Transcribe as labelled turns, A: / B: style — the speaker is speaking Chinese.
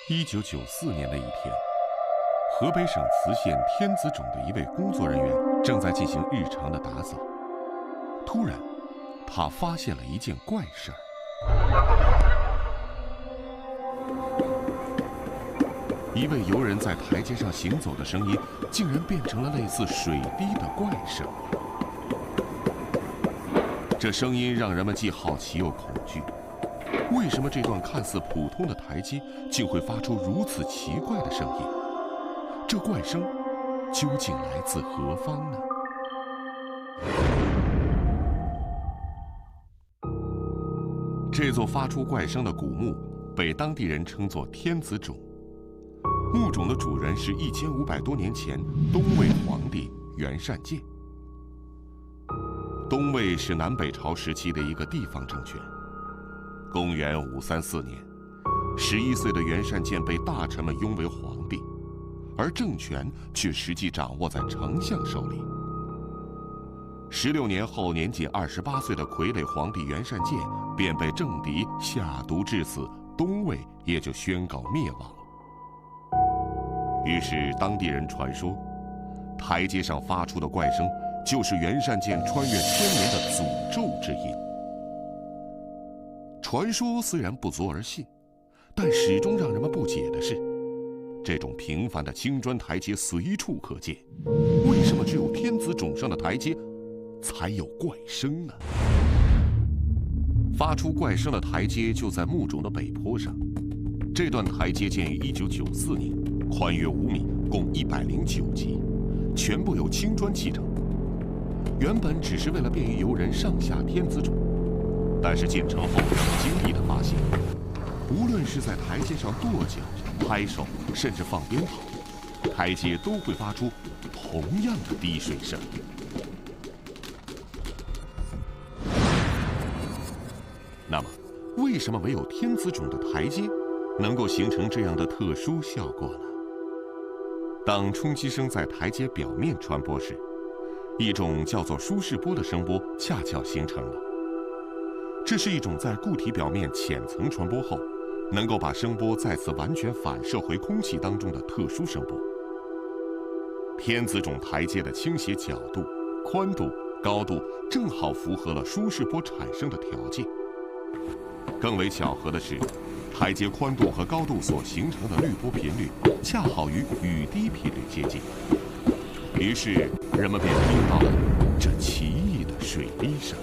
A: 1994年的一天，河北省磁县天子冢的一位工作人员正在进行日常的打扫，突然，他发现了一件怪事儿。一位游人在台阶上行走的声音，竟然变成了类似水滴的怪声。这声音让人们既好奇又恐惧。为什么这段看似普通的台阶竟会发出如此奇怪的声音？这怪声究竟来自何方呢？这座发出怪声的古墓被当地人称作天子冢。墓冢的主人是1500多年前东魏皇帝元善见。东魏是南北朝时期的一个地方政权。公元534年，11岁的元善见被大臣们拥为皇帝，而政权却实际掌握在丞相手里。16年后，年仅28岁的傀儡皇帝元善见便被政敌下毒致死，东魏也就宣告灭亡。于是当地人传说，台阶上发出的怪声就是元善见穿越千年的诅咒之音。传说虽然不足而信，但始终让人们不解的是，这种平凡的青砖台阶随处可见，为什么只有天子冢上的台阶才有怪声呢？发出怪声的台阶就在墓冢的北坡上。这段台阶建于1994年，宽约5米，共109级，全部由青砖砌成。原本只是为了便于游人上下天子冢，但是建成后，惊异地发现，无论是在台阶上跺脚、拍手，甚至放鞭炮，台阶都会发出同样的滴水声。那么，为什么唯有天子冢的台阶能够形成这样的特殊效果呢？当冲击声在台阶表面传播时，一种叫做舒适波的声波恰巧形成了。这是一种在固体表面浅层传播后，能够把声波再次完全反射回空气当中的特殊声波。天子冢台阶的倾斜角度、宽度、高度正好符合了舒适波产生的条件。更为巧合的是，台阶宽度和高度所形成的滤波频率恰好与雨滴频率接近，于是人们便听到了这奇异的水滴声。